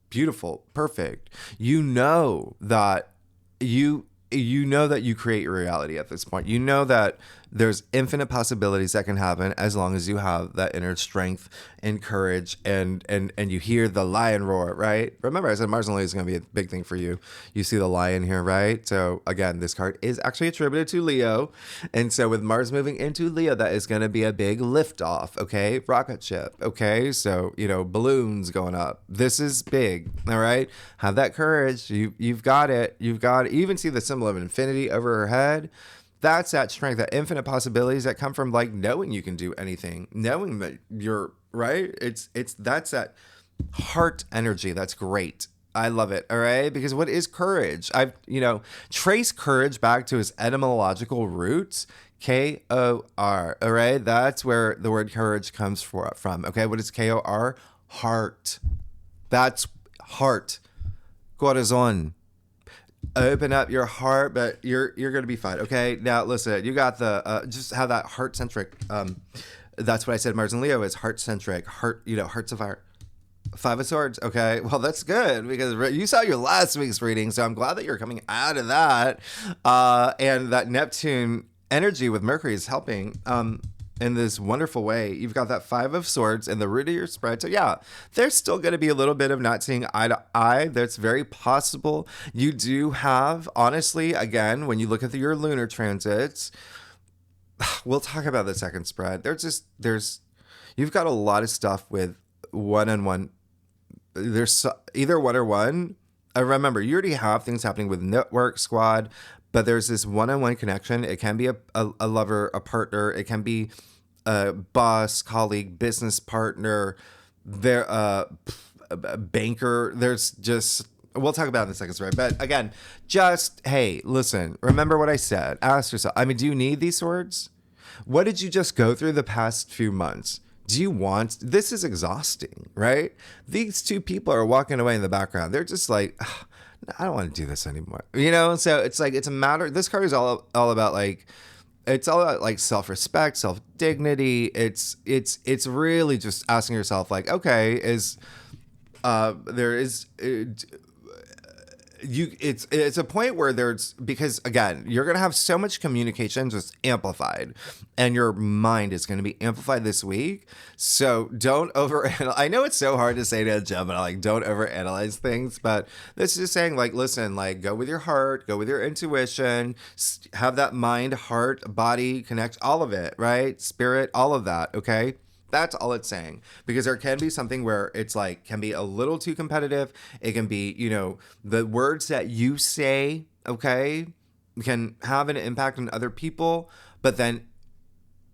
Speaker 1: beautiful, perfect. You know that you create your reality at this point. You know that there's infinite possibilities that can happen as long as you have that inner strength and courage and you hear the lion roar, right? Remember, I said Mars and Leo is going to be a big thing for you. You see the lion here, right? So again, this card is actually attributed to Leo. And so with Mars moving into Leo, that is going to be a big liftoff, okay? Rocket ship, okay? So, balloons going up. This is big, all right? Have that courage. You've got it. You've got it. You even see the symbol of infinity over her head. That's that strength, that infinite possibilities that come from like knowing you can do anything, knowing that you're right. That's that heart energy. That's great. I love it. All right. Because what is courage? I've, trace courage back to its etymological roots, KOR. All right. That's where the word courage comes from. Okay. What is KOR? Heart. That's heart. Corazon. Open up your heart, but you're going to be fine. Okay. Now listen, you got the, just have that heart centric. That's what I said. Mars and Leo is heart centric, hearts of fire. 5 of Swords. Okay. Well, that's good because you saw your last week's reading. So I'm glad that you're coming out of that. And that Neptune energy with Mercury is helping. in this wonderful way. You've got that 5 of Swords in the root of your spread. So yeah, there's still going to be a little bit of not seeing eye to eye. That's very possible. You do have, honestly, again, when you look at your lunar transits, we'll talk about the second spread. You've got a lot of stuff with one-on-one. There's either one or one. Remember, you already have things happening with network, squad, but there's this one-on-one connection. It can be a lover, a partner. It can be a boss, colleague, business partner, a banker. There's just, we'll talk about it in the second story. But again, just, hey, listen, remember what I said. Ask yourself, do you need these swords? What did you just go through the past few months? Do you want, this is exhausting, right? These two people are walking away in the background. They're just like, I don't want to do this anymore. So it's like, it's a matter, this card is all about like, it's all about like self-respect, self-dignity. It's really just asking yourself like, okay, it's a point where because again, you're going to have so much communication just amplified, and your mind is going to be amplified this week. So don't I know it's so hard to say to a Gemini, like, don't overanalyze things, but this is just saying like, listen, like, go with your heart, go with your intuition, have that mind, heart, body, connect, all of it, right? Spirit, all of that. Okay. That's all it's saying, because there can be something where it's like, can be a little too competitive. It can be, the words that you say, okay, can have an impact on other people. But then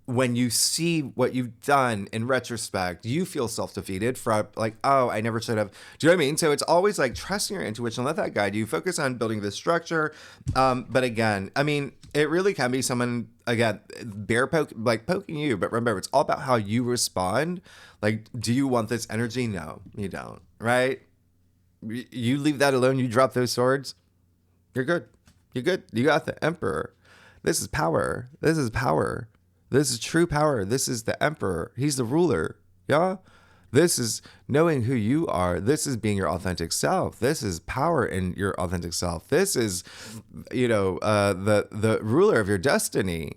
Speaker 1: when you see what you've done in retrospect, you feel self-defeated for like, oh, I never should have. Do you know what I mean? So it's always like trusting your intuition, let that guide you, focus on building this structure. But again, it really can be someone, again, poking you. But remember, it's all about how you respond. Like, do you want this energy? No, you don't, right? You leave that alone. You drop those swords. You're good. You're good. You got the Emperor. This is power. This is power. This is true power. This is the Emperor. He's the ruler. Yeah. This is knowing who you are. This is being your authentic self. This is power in your authentic self. This is, the ruler of your destiny.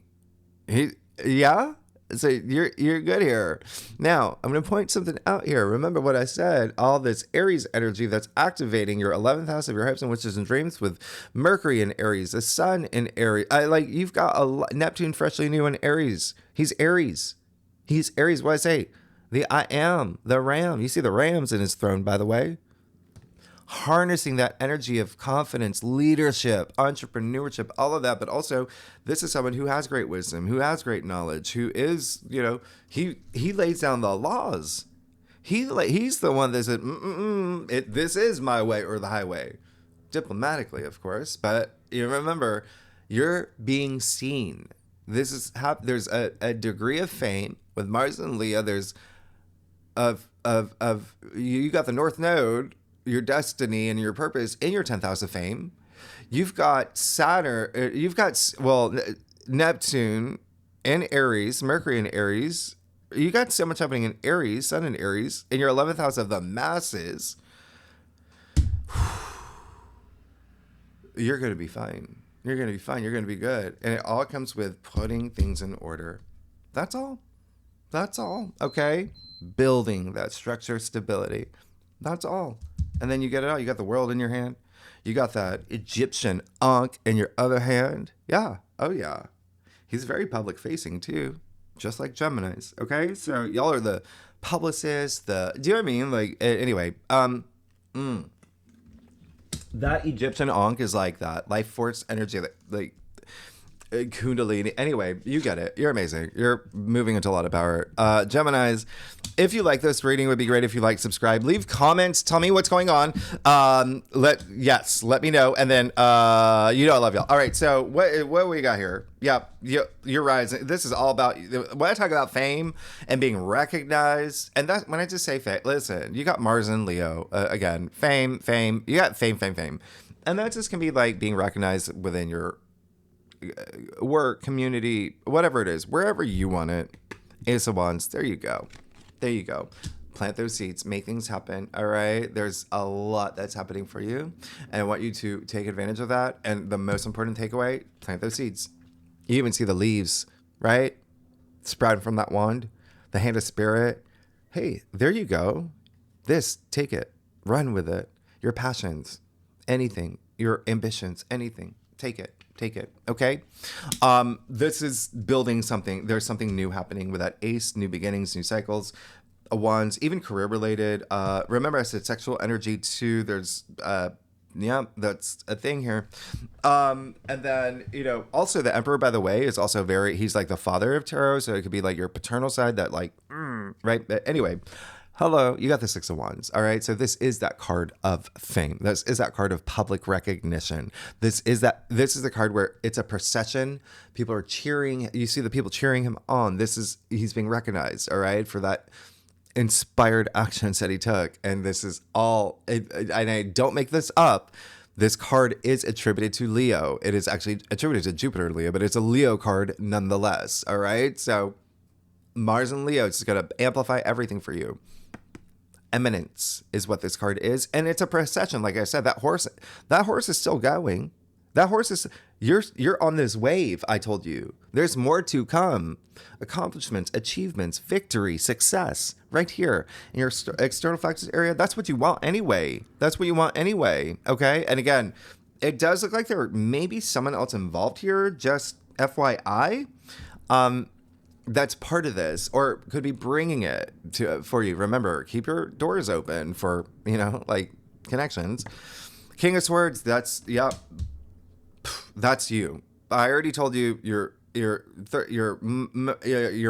Speaker 1: Yeah. So you're good here. Now, I'm going to point something out here. Remember what I said, all this Aries energy that's activating your 11th house of your hopes and wishes and dreams with Mercury in Aries, the sun in Aries. You've got a Neptune freshly new in Aries. He's Aries. He's Aries. What I say? The I am, the ram. You see the rams in his throne, by the way. Harnessing that energy of confidence, leadership, entrepreneurship, all of that. But also, this is someone who has great wisdom, who has great knowledge, who is, he lays down the laws. He's the one that said, this is my way or the highway. Diplomatically, of course. But you remember, you're being seen. There's a degree of fame with Mars and Leo. There's you got the North Node, your destiny and your purpose in your 10th house of fame. You've got Saturn, Neptune in Aries, Mercury in Aries. You got so much happening in Aries, Sun in Aries, in your 11th house of the masses. You're going to be fine. You're going to be fine. You're going to be good. And it all comes with putting things in order. That's all. That's all. Okay? Building that structure, stability. That's all. And then you get it out. You got the world in your hand. You got that Egyptian Ankh in your other hand. Yeah. Oh, yeah. He's very public facing, too. Just like Geminis. Okay? So y'all are the publicists. Do you know what I mean? Like, anyway. That Egyptian Ankh is like that life force energy, like Kundalini. Anyway, you get it. You're amazing. You're moving into a lot of power. Geminis, if you like this reading, it would be great if you like, subscribe, leave comments, tell me what's going on. Let me know. And then, I love y'all. All right. So what we got here? Yep. You're rising. This is all about, when I talk about fame and being recognized, and that when I just say fame, listen, you got Mars and Leo, again, fame, you got fame. And that just can be like being recognized within your work, community, whatever it is, wherever you want it. Ace of Wands, there you go. Plant those seeds, make things happen. All right, there's a lot that's happening for you, and I want you to take advantage of that. And the most important takeaway, plant those seeds. You even see the leaves, right? sprout from that wand, the hand of spirit. Hey, there you go. Take it, run with it. Your passions, anything, your ambitions, anything, take it. Okay. This is building something. There's something new happening with that ace, new beginnings, new cycles, wands, even career related. Remember I said sexual energy too. There's, yeah, that's a thing here. And then, also the emperor, by the way, is also he's like the father of tarot. So it could be like your paternal side that like, right. But anyway, hello, you got the Six of Wands. All right. So this is that card of fame. This is that card of public recognition. This is the card where it's a procession. People are cheering. You see the people cheering him on. He's being recognized. All right. For that inspired actions that he took. And this is all, and I don't make this up. This card is attributed to Leo. It is actually attributed to Jupiter, Leo, but it's a Leo card nonetheless. All right. So Mars and Leo, it's going to amplify everything for you. Eminence is what this card is, and it's a procession. Like I said, that horse is still going. That horse is you're on this wave. I told you there's more to come. Accomplishments, achievements, victory, success, right here in your external factors area. That's what you want anyway. Okay, and again, it does look like there may be someone else involved here. Just FYI. That's part of this, or could be bringing it for you. Remember, keep your doors open for, like connections. King of Swords, that's you. I already told you your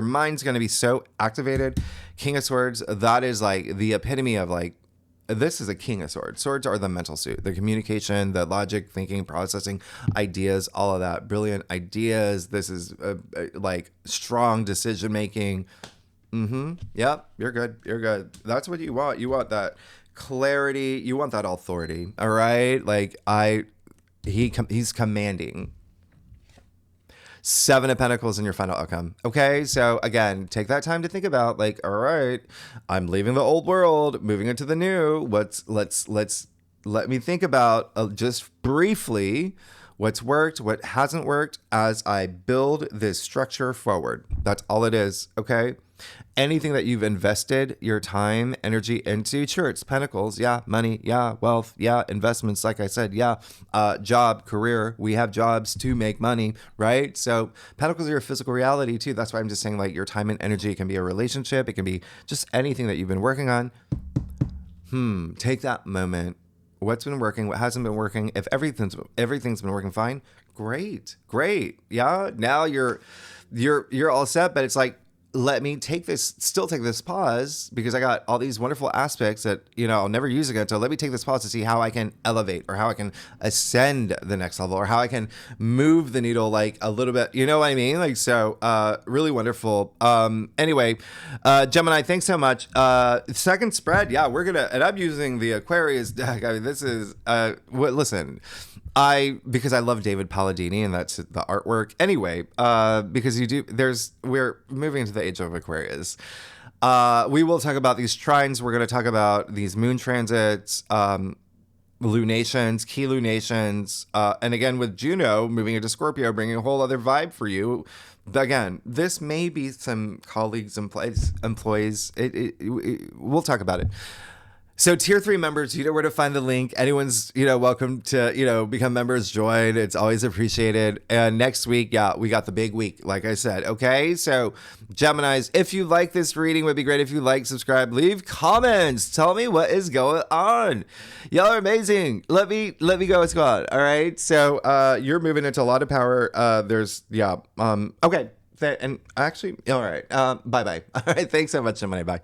Speaker 1: mind's going to be so activated. King of Swords, that is like the epitome of like, this is a King of Swords. Swords are the mental suit, the communication, the logic, thinking, processing, ideas, all of that. Brilliant ideas. This is like strong decision making. Yep, you're good. That's what you want. You want that clarity. You want that authority. All right. Like he's commanding. Seven of Pentacles in your final outcome. Okay, so again, take that time to think about like, all right, I'm leaving the old world, moving into the new. Let me think about just briefly what's worked, what hasn't worked as I build this structure forward. That's all it is. Okay. Anything that you've invested your time, energy into, sure, it's Pentacles, yeah, money, yeah, wealth, yeah, investments, like I said, yeah, job, career, we have jobs to make money, right? So Pentacles are your physical reality too. That's why I'm just saying like your time and energy, it can be a relationship, it can be just anything that you've been working on. Take that moment. What's been working, what hasn't been working. If everything's been working fine, great. Yeah, now you're all set, but it's like, let me take this pause because I got all these wonderful aspects that, I'll never use again. So let me take this pause to see how I can elevate or how I can ascend the next level or how I can move the needle like a little bit. You know what I mean? Like, so, really wonderful. Anyway, Gemini, thanks so much. Second spread. Yeah, and I'm using the Aquarius deck. I mean, this is, listen, because I love David Palladini and that's the artwork. Anyway, because we're moving into the age of Aquarius. We will talk about these trines. We're going to talk about these moon transits, lunations, key lunations. And again, with Juno moving into Scorpio, bringing a whole other vibe for you. But again, this may be some colleagues, employees. We'll talk about it. So tier 3 members, you know where to find the link. Anyone's, welcome to, become members, join. It's always appreciated. And next week, yeah, we got the big week, like I said. Okay, so Geminis, if you like this reading, would be great if you like, subscribe, leave comments. Tell me what is going on. Y'all are amazing. Let me go what's going on. All right, so you're moving into a lot of power. Okay. And actually, all right. Bye-bye. All right, thanks so much, Gemini. Bye.